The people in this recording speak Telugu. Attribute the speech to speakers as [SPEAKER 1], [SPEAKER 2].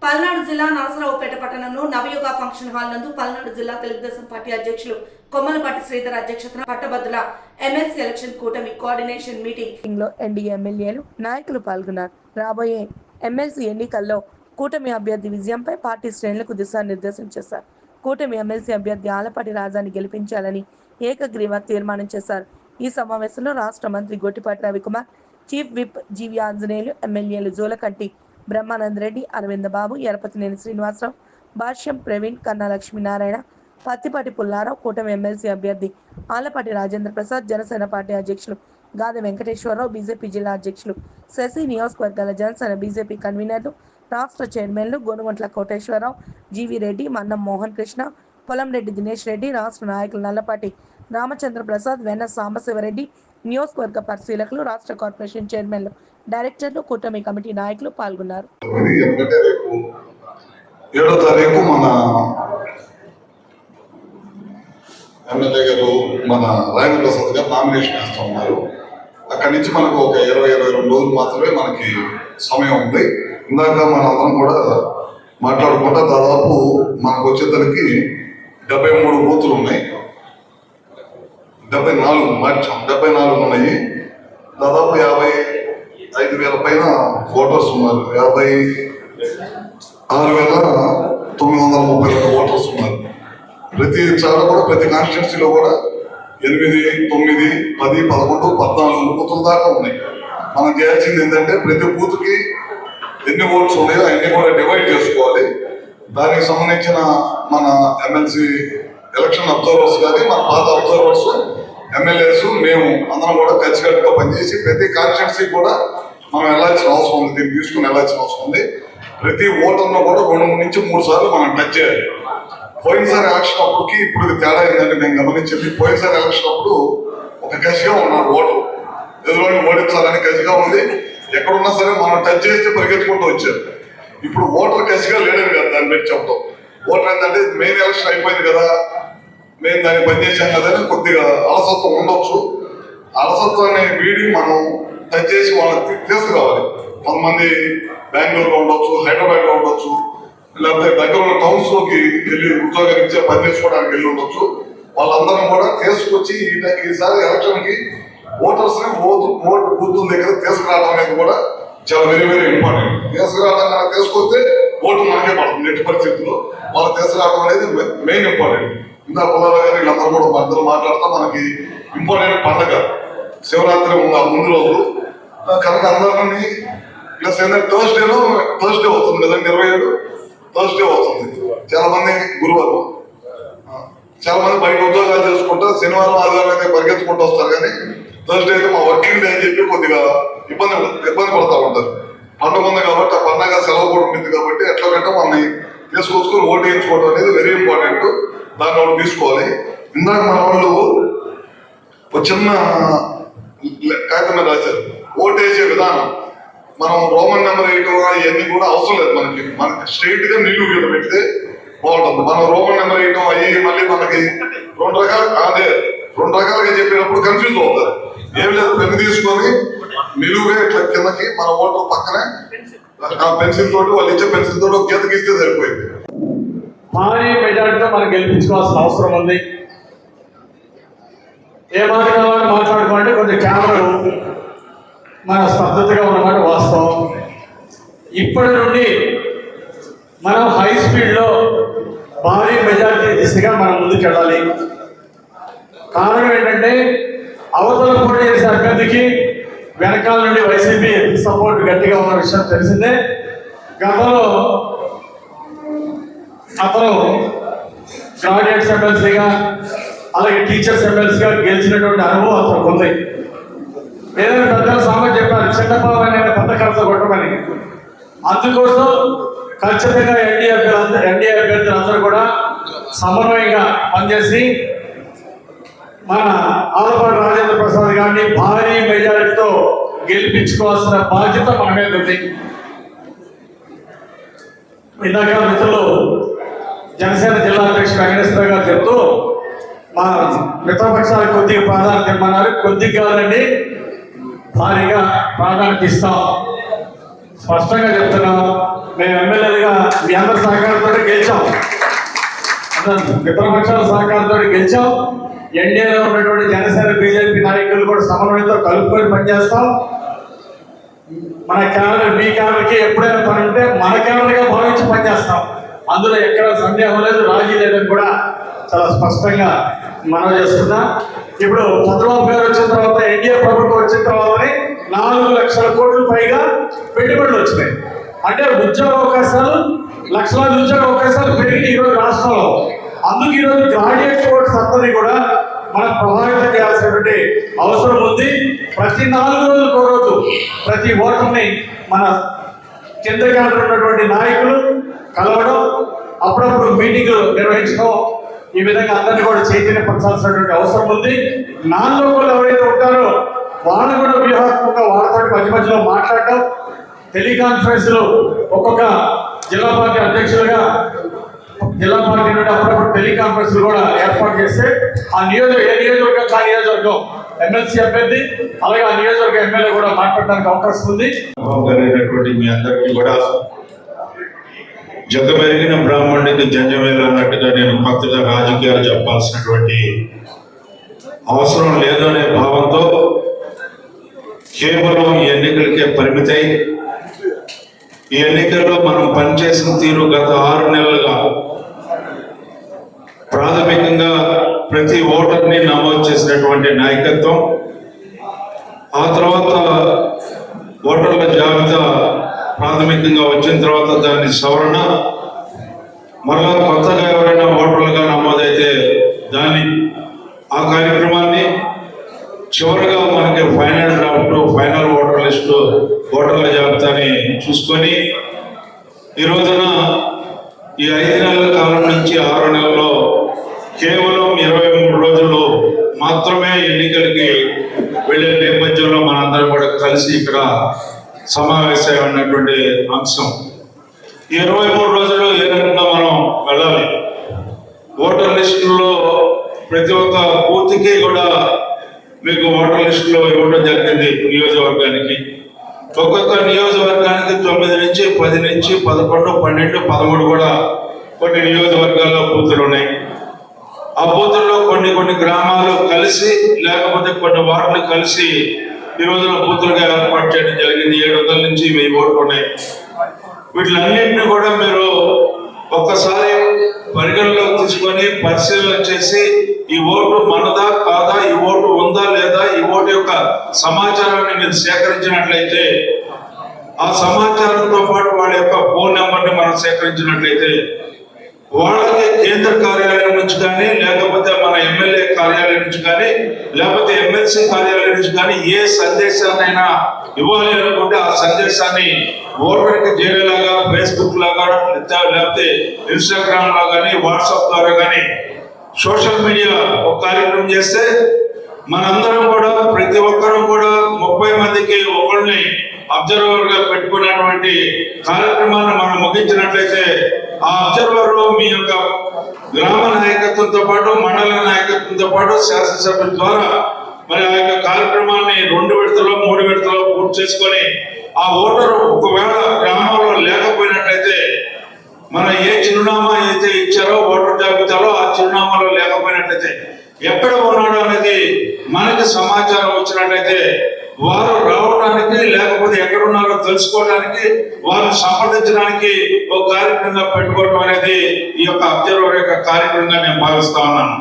[SPEAKER 1] పల్నాడు జిల్లా నరసరావుపేట పట్టణంలో నవయుగ ఫంక్షన్ హాల్ నందు పల్నాడు జిల్లా తెలుగుదేశం పార్టీ అధ్యక్షులు కొమ్మలపాటి శ్రీధర్ అధ్యక్షతన పట్టభద్రుల ఎమ్మెల్సీ ఎలక్షన్ కూటమి కోఆర్డినేషన్ మీటింగ్ లో ఎన్డీఏ ఎమ్మెల్యేలు నాయకులు పాల్గొన్నారు. రాబోయే ఎమ్మెల్సీ ఎన్నికల్లో కూటమి అభ్యర్థి విజయంపై పార్టీ శ్రేణులకు దిశానిర్దేశం చేశారు. కూటమి ఎమ్మెల్సీ అభ్యర్థి ఆలపాటి రాజాని గెలిపించాలని ఏకగ్రీవ తీర్మానం చేశారు. ఈ సమావేశంలో రాష్ట్ర మంత్రి గొట్టిపాటి రవికుమార్, చీఫ్ విప్ జీవి ఆంజనేయులు, ఎమ్మెల్యేలు జోలకంటి బ్రహ్మానంద రెడ్డి, అరవింద బాబు, ఎరపతినేని శ్రీనివాసరావు, భాష్యం ప్రవీణ్, కన్నా లక్ష్మీనారాయణ, పత్తిపాటి పుల్లారావు, కూటమి ఎమ్మెల్సీ అభ్యర్థి ఆలపాటి రాజేంద్ర ప్రసాద్, జనసేన పార్టీ అధ్యక్షులు గాదె వెంకటేశ్వరరావు, బీజేపీ జిల్లా అధ్యక్షులు శశి, నియోజకవర్గాల జనసేన బీజేపీ కన్వీనర్లు, రాష్ట్ర చైర్మన్లు గోనుగంట్ల కోటేశ్వరరావు, జీవి రెడ్డి, మన్నం మోహన్ కృష్ణ, పొలంరెడ్డి దినేష్ రెడ్డి, రాష్ట్ర నాయకులు నల్లపాటి రామచంద్ర ప్రసాద్, వెన్న సాంబశివరెడ్డి, నియోజకవర్గ పరిశీలకులు, రాష్ట్ర కార్పొరేషన్ చైర్మన్లు, డైరెక్టర్లు, కూటమి కమిటీ నాయకులు పాల్గొన్నారు.
[SPEAKER 2] 7వ తారీఖు మన ఎమ్మెల్యే గారు మన రాజేంద్ర ప్రసాద్ గారు నామినేషన్ వేస్తూ ఉన్నారు. అక్కడి నుంచి మనకు ఒక 20-22 రోజులు మాత్రమే మనకి సమయం ఉంది. ఇందాక మన అందరం కూడా మాట్లాడుకుంటా దాదాపు మనకు వచ్చేసరికి 73 బూతులు ఉన్నాయి. 74 మార్చాం, 74 ఉన్నాయి. దాదాపు 55,000 పైన ఓటర్స్ ఉన్నారు. 56,932 ఓటర్స్ ఉన్నారు. ప్రతి చాట కూడా ప్రతి కాన్స్టిట్యున్సీలో కూడా 8, 9, 10, 11, 14 బూతుల దాకా ఉన్నాయి. మనం చేయాల్సింది ఏంటంటే ప్రతి బూత్కి ఎన్ని ఓట్స్ ఉన్నాయో అవన్నీ కూడా డివైడ్ చేసుకోవాలి. దానికి సంబంధించిన మన ఎమ్మెల్సీ ఎలక్షన్ అబ్జర్వర్స్ కానీ మన పాత అబ్జర్వర్స్ ఎమ్మెల్యేస్ మేము అందరం కూడా కలిసికట్టుగా పనిచేసి ప్రతి కాన్స్టిట్యున్సీ కూడా మనం వెళ్ళాల్సిన అవసరం ఉంది. దీన్ని తీసుకుని వెళ్ళాల్సిన అవసరం ఉంది. ప్రతి ఓటర్ను కూడా 2 నుంచి 3 సార్లు మనం టచ్ చేయాలి. పోయినసారి ఎలక్షన్ అప్పటికి ఇప్పుడు తేడా ఏంటంటే నేను గమనించింది, పోయినసారి ఎలక్షన్ అప్పుడు ఒక కసిగా ఉన్నారు ఓటర్, ఎదురుని ఓడించాలని కసిగా ఉంది. ఎక్కడున్నా సరే మనం టచ్ చేస్తే పరిగెత్తుకుంటూ వచ్చారు. ఇప్పుడు ఓటర్ కసిగా లేడని కదా దాన్ని పెట్టి చెప్తాం. ఓటర్ ఏంటంటే మెయిన్ ఎలక్షన్ అయిపోయింది కదా, మేము దాన్ని పనిచేసాం కదా అని కొద్దిగా అలసత్వం ఉండొచ్చు. అలసత్వాన్ని వీడి మనం టచ్ చేసి వాళ్ళని తీసుకురావాలి. కొంతమంది బెంగళూరులో ఉండొచ్చు, హైదరాబాద్లో ఉండొచ్చు, లేకపోతే దగ్గర ఉన్న టౌన్స్లోకి వెళ్ళి ఉద్యోగాలు ఇచ్చే పని చేసుకోవడానికి వెళ్ళి ఉండొచ్చు. వాళ్ళందరం కూడా తీసుకొచ్చి ఈసారి ఎలక్షన్కి ఓటర్స్ని ఓటు బూతుల దగ్గర తీసుకురావడం అనేది కూడా చాలా వెరీ ఇంపార్టెంట్. తీసుకురావడం తీసుకొస్తే ఓటు మనకే పడుతుంది. ఎట్టి పరిస్థితుల్లో వాళ్ళు తీసుకురావడం అనేది మెయిన్ ఇంపార్టెంట్. ఇంకా పుల్లారావు గారు వీళ్ళందరూ కూడా మధ్యలో మాట్లాడుతూ మనకి ఇంపార్టెంట్ పండుగ శివరాత్రి ముందు రోజు కనుక అందరినీ ప్లస్ ఏంటంటే థర్స్డే వస్తుంది కదండి, 27 థర్స్డే వస్తుంది. చాలా మంది గురువారం, చాలా మంది బయట ఉద్యోగాలు చేసుకుంటా శనివారం ఆదివారం అయితే పరిగెత్తుకుంటూ వస్తారు. కానీ థర్స్డే అయితే మా వర్కింగ్ డే అని చెప్పి కొద్దిగా ఇబ్బంది పడతా ఉంటారు. పండుగ ఉంది కాబట్టి ఆ పండుగ సెలవు కూడా ఉంటుంది కాబట్టి ఎట్లా గట్టా మనల్ని తీసుకొచ్చుకొని ఓటు వేయించుకోవడం అనేది వెరీ ఇంపార్టెంట్. దాన్ని వాళ్ళు తీసుకోవాలి. ఇందాక మన వాళ్ళు ఒక చిన్న కాగితం మీద రాశారు ఓటు వేసే విధానం. మనం రోమన్ నెంబర్ వేయటం ఇవన్నీ కూడా అవసరం లేదు. మనకి స్ట్రైట్ గా నిలువు గీత పెడితే బాగుంటుంది. మనం రోమన్ నెంబర్ వేయటం అయ్యి మళ్ళీ మనకి 2 రకాలుగా చెప్పినప్పుడు కన్ఫ్యూజ్ అవుతారు. ఏమి లేదు, పెన్ను తీసుకొని నిలువుగా ఇట్లా కిందకి మన ఓటర్ పక్కనే ఆ పెన్సిల్ తోటి వాళ్ళు ఇచ్చే పెన్సిల్ తోటి ఒక గీత గీస్తే సరిపోయింది.
[SPEAKER 3] భారీ మెజార్టీతో మనం గెలిపించుకోవాల్సిన అవసరం ఉంది. ఏ మాట్లాడాలని మాట్లాడుకోవాలంటే కొంచెం కెమెరాలు మన స్తబ్దతగా ఉన్నమాట వాస్తవం. ఇప్పటి నుండి మనం హై స్పీడ్లో భారీ మెజార్టీ దిశగా మనం ముందుకు వెళ్ళాలి. కారణం ఏంటంటే అవతల పోటీ చేసే అభ్యర్థికి వెనకాల నుండి వైసీపీ సపోర్ట్ గట్టిగా ఉన్న విషయం తెలిసిందే. గతంలో అతను గ్రాడ్యుయేట్స్ ఎమ్మెల్సీగా అలాగే టీచర్స్ ఎమ్మెల్సీగా గెలిచినటువంటి అనుభవం అతనికి ఉంది. ఏదైనా పెద్దలు సామాన్ చెప్పారు, చిన్నబాబు అనే పెద్ద ఖర్చు కొట్టమని. అందుకోసం ఖచ్చితంగా ఎన్డీఏ అభ్యర్థులందరూ కూడా సమన్వయంగా పనిచేసి మన ఆలపాటి రాజేంద్ర ప్రసాద్ గారిని భారీ మెజారిటీతో గెలిపించుకోవాల్సిన బాధ్యత మన మీద ఉంది. ఇందాక మిత్రులు జనసేన జిల్లా అధ్యక్షుడు వెంకటేశ్వర గారు చెప్తూ మా మిత్రపక్షాలకు కొద్దిగా ప్రాధాన్యత ఇమ్మన్నారు. కొద్దిగా కాదండి, భారీగా ప్రాధాన్యత ఇస్తాం. స్పష్టంగా చెప్తున్నాం. మేము ఎమ్మెల్యేలుగా మీ అందరి సహకారంతో గెలిచాం, మిత్రపక్షాల సహకారంతో గెలిచాం. ఎన్డీఏలో ఉన్నటువంటి జనసేన బీజేపీ నాయకులు కూడా సమన్వయంతో కలుపుకొని పనిచేస్తాం. మన క్యాడర్ మీ క్యాడర్కి ఎప్పుడైనా పని ఉంటే మన క్యాడర్గా భావించి పనిచేస్తాం. అందులో ఎక్కడ సందేహం లేదు, రాజీ లేదని కూడా చాలా స్పష్టంగా మనం చేస్తున్నా. ఇప్పుడు చంద్రబాబు గారు వచ్చిన తర్వాత, ఎన్డీఏ ప్రభుత్వం వచ్చిన తర్వాతనే 4 లక్షల కోట్ల పైగా పెట్టుబడులు వచ్చినాయి. అంటే ఉద్యోగ అవకాశాలు, లక్షలాది ఉద్యోగ అవకాశాలు పెరిగి ఈరోజు రాష్ట్రంలో. అందుకు ఈరోజు గ్రాడ్యుయేట్ కోర్స్ అందరినీ కూడా మనం ప్రభావితం చేయాల్సినటువంటి అవసరం ఉంది. ప్రతి 4 రోజులకు రోజు ప్రతి ఓటర్ని మన కింద క్యాడర్ ఉన్నటువంటి నాయకులు కలవడం, అప్పుడప్పుడు మీటింగ్లు నిర్వహించడం, ఈ విధంగా అందరినీ కూడా చైతన్యపరచాల్సినటువంటి అవసరం ఉంది. నాన్ లోకల్ ఎవరైతే ఉంటారో వాళ్ళు కూడా వ్యూహాత్మకంగా వాళ్ళతో మధ్యలో మాట్లాడటం, టెలికాన్ఫరెన్స్లు ఒక్కొక్క జిల్లా పార్టీ అధ్యక్షులుగా జిల్లా పార్టీ నుండి అప్పుడప్పుడు టెలికాన్ఫరెన్స్ కూడా ఏర్పాటు చేస్తే ఆ నియోజకవర్గం ఆ నియోజకవర్గం ఎమ్మెల్సీ అభ్యర్థి అలాగే ఆ నియోజకవర్గ ఎమ్మెల్యే కూడా మాట్లాడడానికి అవకాశం ఉంది.
[SPEAKER 4] మీ అందరికీ కూడా జగమెరిగిన బ్రాహ్మణుడికి జంజమేలు అన్నట్టుగా నేను కొత్తగా రాజకీయాలు చెప్పాల్సినటువంటి అవసరం లేదు అనే భావంతో కేవలం ఈ ఎన్నికలకే పరిమితై ఈ ఎన్నికల్లో మనం పనిచేసిన తీరు గత 6 నెలలుగా ప్రాథమికంగా ప్రతి ఓటర్ని నమోదు చేసినటువంటి నాయకత్వం, ఆ తర్వాత ఓటర్ల జాబితా ప్రాథమికంగా వచ్చిన తర్వాత దాని సవరణ, మరలా కొత్తగా ఎవరైనా ఓటర్లుగా నమోదైతే దాన్ని ఆ కార్యక్రమాన్ని, చివరిగా మనకి final draft, final voter list, ఓటర్ల జాబితాని చూసుకొని ఈ రోజున ఈ 5 నెలల కాలం నుంచి 6 నెలల్లో కేవలం 23 రోజులు మాత్రమే ఎన్నికలకి వెళ్ళే నేపథ్యంలో మనందరం కూడా కలిసి ఇక్కడ సమావేశమైనటువంటి అంశం. ఈ 23 రోజులు ఏ రకంగా మనం వెళ్ళాలి? ఓటర్ లిస్టులో ప్రతి ఒక్క బూత్కి కూడా మీకు ఓటర్ లిస్టులో ఇవ్వడం జరిగింది. నియోజకవర్గానికి ఒక్కొక్క నియోజకవర్గానికి 9 నుంచి 10 నుంచి 11, 12, 13 కూడా కొన్ని నియోజకవర్గాల్లో బూతులు ఉన్నాయి. ఆ బూతుల్లో కొన్ని గ్రామాలు కలిసి లేకపోతే కొన్ని వార్డులు కలిసి ఈ రోజున బూతులుగా ఏర్పాటు చేయడం జరిగింది. 700 నుంచి 1000 ఓట్లు ఉన్నాయి. వీటిలన్నింటినీ కూడా మీరు ఒక్కసారి పరిగణలోకి తీసుకొని పరిశీలన చేసి ఈ ఓటు మనదా కాదా, ఈ ఓటు ఉందా లేదా, ఈ ఓటు యొక్క సమాచారాన్ని మీరు సేకరించినట్లయితే, ఆ సమాచారంతో పాటు వాళ్ళ యొక్క ఫోన్ నెంబర్ని మనం సేకరించినట్లయితే వాళ్ళకి కేంద్ర కార్యాలయం నుంచి కానీ లేకపోతే మన ఎమ్మెల్యే కార్యాలయం నుంచి కానీ లేకపోతే ఎమ్మెల్సీ కార్యాలయం నుంచి కానీ ఏ సందేశాన్నైనా ఇవ్వాలి అనుకుంటే ఆ సందేశాన్ని ఓటర్కి చేరేలాగా ఫేస్బుక్ లాగా లేకపోతే ఇన్స్టాగ్రామ్ లో కానీ వాట్సాప్ ద్వారా కానీ సోషల్ మీడియా ఒక కార్యక్రమం చేస్తే మనందరం కూడా ప్రతి ఒక్కరూ కూడా 30 మందికి ఒకరిని అబ్జర్వర్ గా పెట్టుకున్నటువంటి కార్యక్రమాన్ని మనం ముగించినట్లయితే ఆ అబ్జర్వర్ మీ యొక్క గ్రామ నాయకత్వంతో పాటు మండల నాయకత్వంతో పాటు శాసనసభ్యుల ద్వారా మరి ఆ యొక్క కార్యక్రమాన్ని 2 విడతలో 3 విడతలో పూర్తి చేసుకొని ఆ ఓటరు ఒకవేళ గ్రామంలో లేకపోయినట్లయితే మన ఏ చిరునామా అయితే ఇచ్చారో ఓటర్ జాబితాలో ఆ చిరునామాలో లేకపోయినట్లయితే ఎక్కడ ఉన్నాడు అనేది మనకి సమాచారం వచ్చినట్లయితే వారు రావడానికి లేకపోతే ఎక్కడున్నారో తెలుసుకోవడానికి వారిని సంప్రదించడానికి ఒక కార్యక్రమంగా పెట్టుకోవడం అనేది ఈ యొక్క అబ్జర్వర్ యొక్క కార్యక్రమంగా నేను భావిస్తా ఉన్నాను.